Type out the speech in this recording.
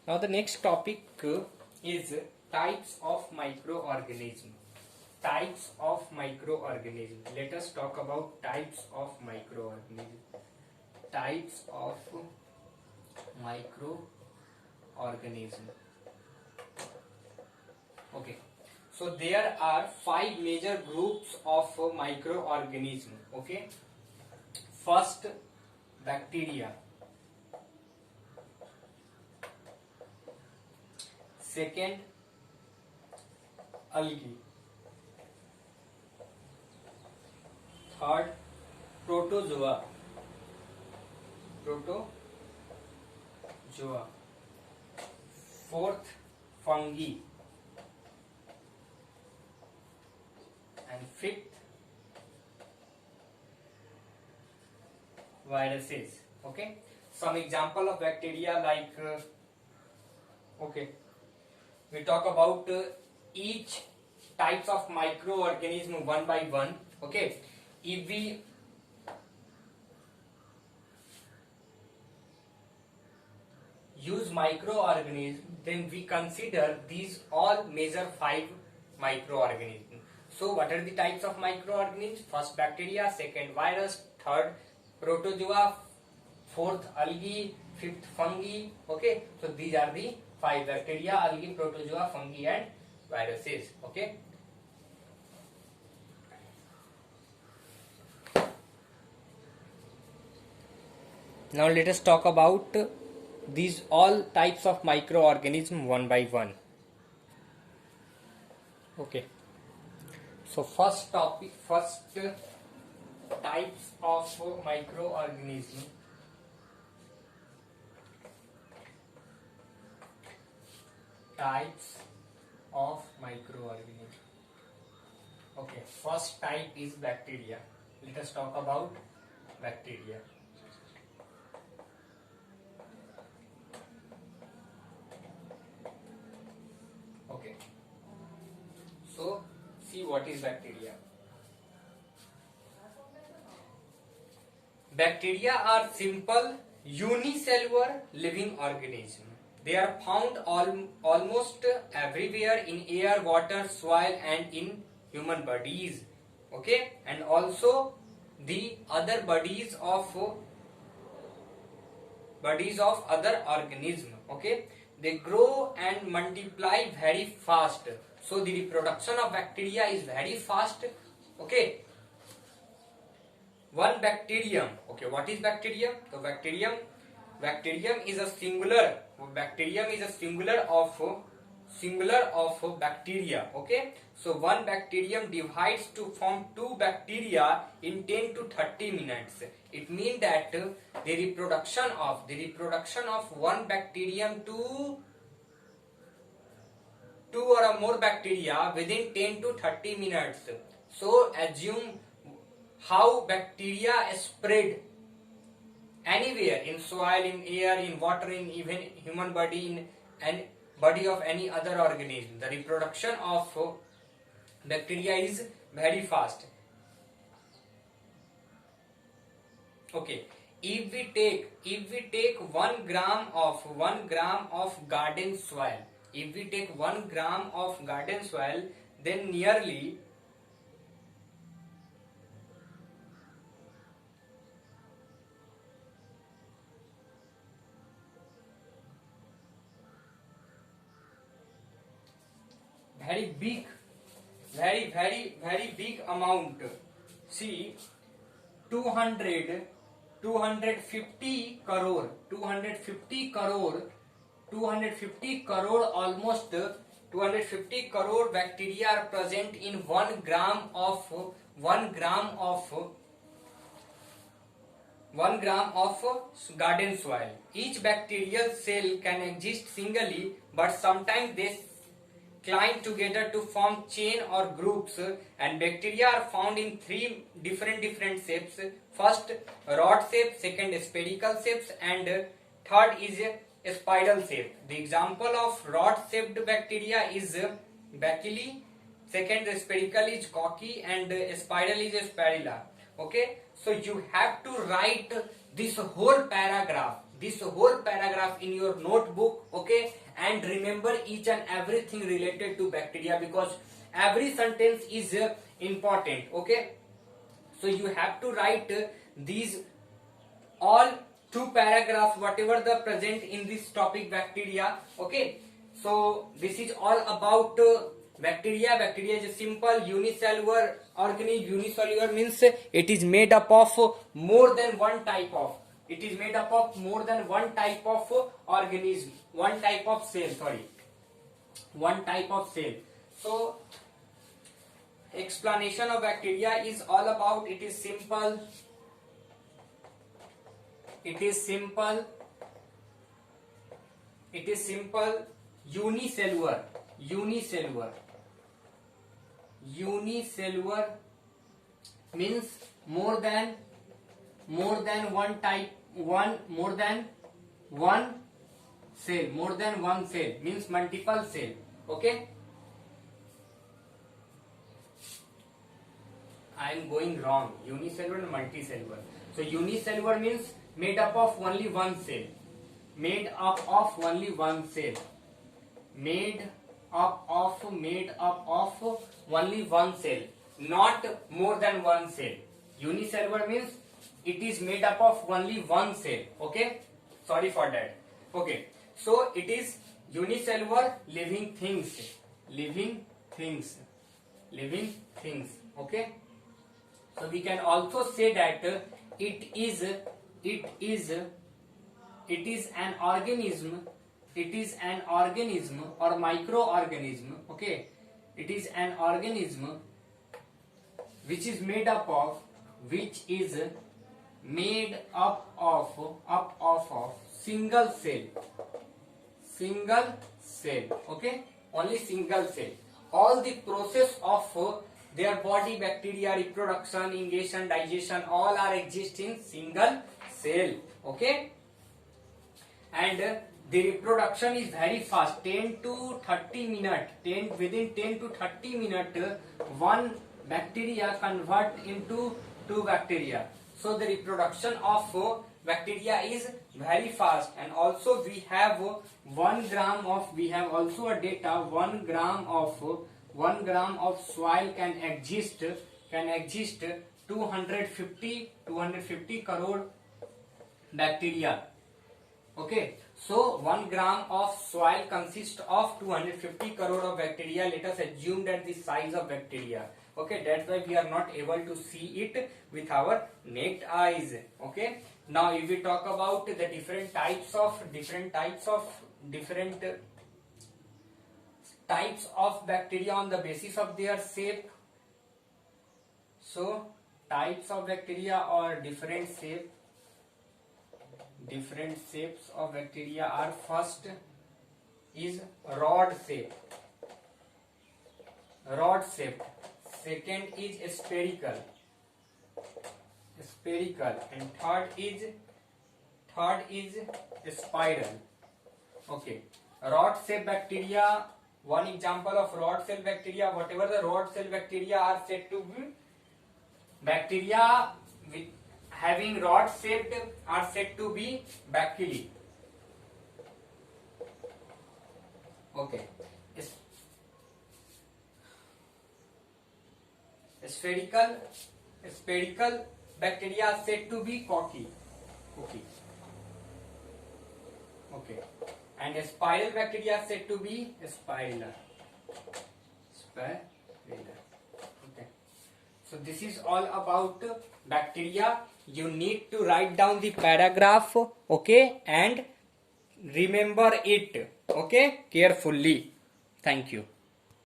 Now the next topic is types of microorganism. Types of microorganism. Let us talk about types of microorganism. Types of microorganism. Okay. So there are 5 major groups of microorganism. Okay. First, bacteria. Second, algae. Third, protozoa. Fourth, fungi. And fifth, viruses. Okay. Some example of bacteria like okay. We talk about each types of microorganism one by one. Okay. If we use microorganism, then we consider these all major 5 microorganisms. So what are the types of microorganisms? First, bacteria. Second, virus. Third, protozoa. Fourth, algae. Fifth, fungi. Okay. So these are the 5: bacteria, algae, protozoa, fungi, and viruses. Okay. Now let us talk about these all types of microorganism one by one. Okay. So first types of microorganism. Types of microorganism. Okay, first type is bacteria. Let us talk about bacteria. Okay, so see what is bacteria. Bacteria are simple unicellular living organisms. They are found almost everywhere in air, water, soil, and in human bodies. Okay, and also the other bodies of other organisms. Okay, they grow and multiply very fast. So the reproduction of bacteria is very fast. Okay. One bacterium. Okay, what is bacterium? So bacterium is a singular. Bacterium is a singular of bacteria. Okay, so one bacterium divides to form 2 bacteria in 10 to 30 minutes. It means that the reproduction of one bacterium to 2 or more bacteria within 10 to 30 minutes. So assume how bacteria spread anywhere, in soil, in air, in water, in even human body, in and body of any other organism. The reproduction of bacteria is very fast. Okay, if we take 1 gram of garden soil, then nearly very big amount. See, 250 crore, almost 250 crore bacteria are present in 1 gram of garden soil. Each bacterial cell can exist singly, but sometimes they clump together to form chain or groups, and bacteria are found in 3 different shapes. First, rod shape. Second, spherical shapes, and third is a spiral shape. The example of rod shaped bacteria is bacilli. Second, spherical is cocci, and spiral is spirilla. Okay, so you have to write this whole paragraph. this whole paragraph in your notebook, okay, and remember each and everything related to bacteria, because every sentence is important, okay. So you have to write these all 2 paragraphs whatever the present in this topic bacteria, okay. So this is all about bacteria. Bacteria is a simple unicellular organism. Unicellular means it is made up of more than one type of, it is made up of more than one type of organism, one type of cell, sorry, one type of cell. So explanation of bacteria is all about, it is simple, it is simple, it is simple, unicellular, unicellular, unicellular means more than one type, more than one cell, more than one cell means multiple cell, okay. I am going wrong, unicellular and multicellular. So unicellular means made up of only one cell, made up of only one cell, made up of only one cell, not more than one cell. Unicellular means it is made up of only one cell, okay. Sorry for that, okay. So it is unicellular living things, living things, living things, okay. So we can also say that it is an organism, it is an organism or microorganism, okay. It is an organism which is made up of, which is made up of single cell, okay, only single cell. All the process of their body, bacteria, reproduction, ingestion, digestion, all are exist in single cell, okay. And the reproduction is very fast, 10 to 30 minutes, within 10 to 30 minutes one bacteria convert into 2 bacteria. So the reproduction of bacteria is very fast. And also we have 1 gram of, we have also a data, 1 gram of soil can exist 250 crore bacteria, okay. So 1 gram of soil consists of 250 crore of bacteria. Let us assume that the size of bacteria, okay, that's why we are not able to see it with our naked eyes, okay. Now if we talk about the different types of bacteria on the basis of their shape. So types of bacteria or different shapes of bacteria are, first is rod shape, second is spherical, and third is spiral, okay. Rod shape bacteria, one example of rod cell bacteria, whatever the rod cell bacteria are said to be bacteria with having rod shaped are said to be bacilli, okay. Spherical bacteria are said to be cocci, okay. And spiral bacteria are said to be spiraler, okay. So this is all about bacteria. You need to write down the paragraph, okay, and remember it, okay, carefully. Thank you.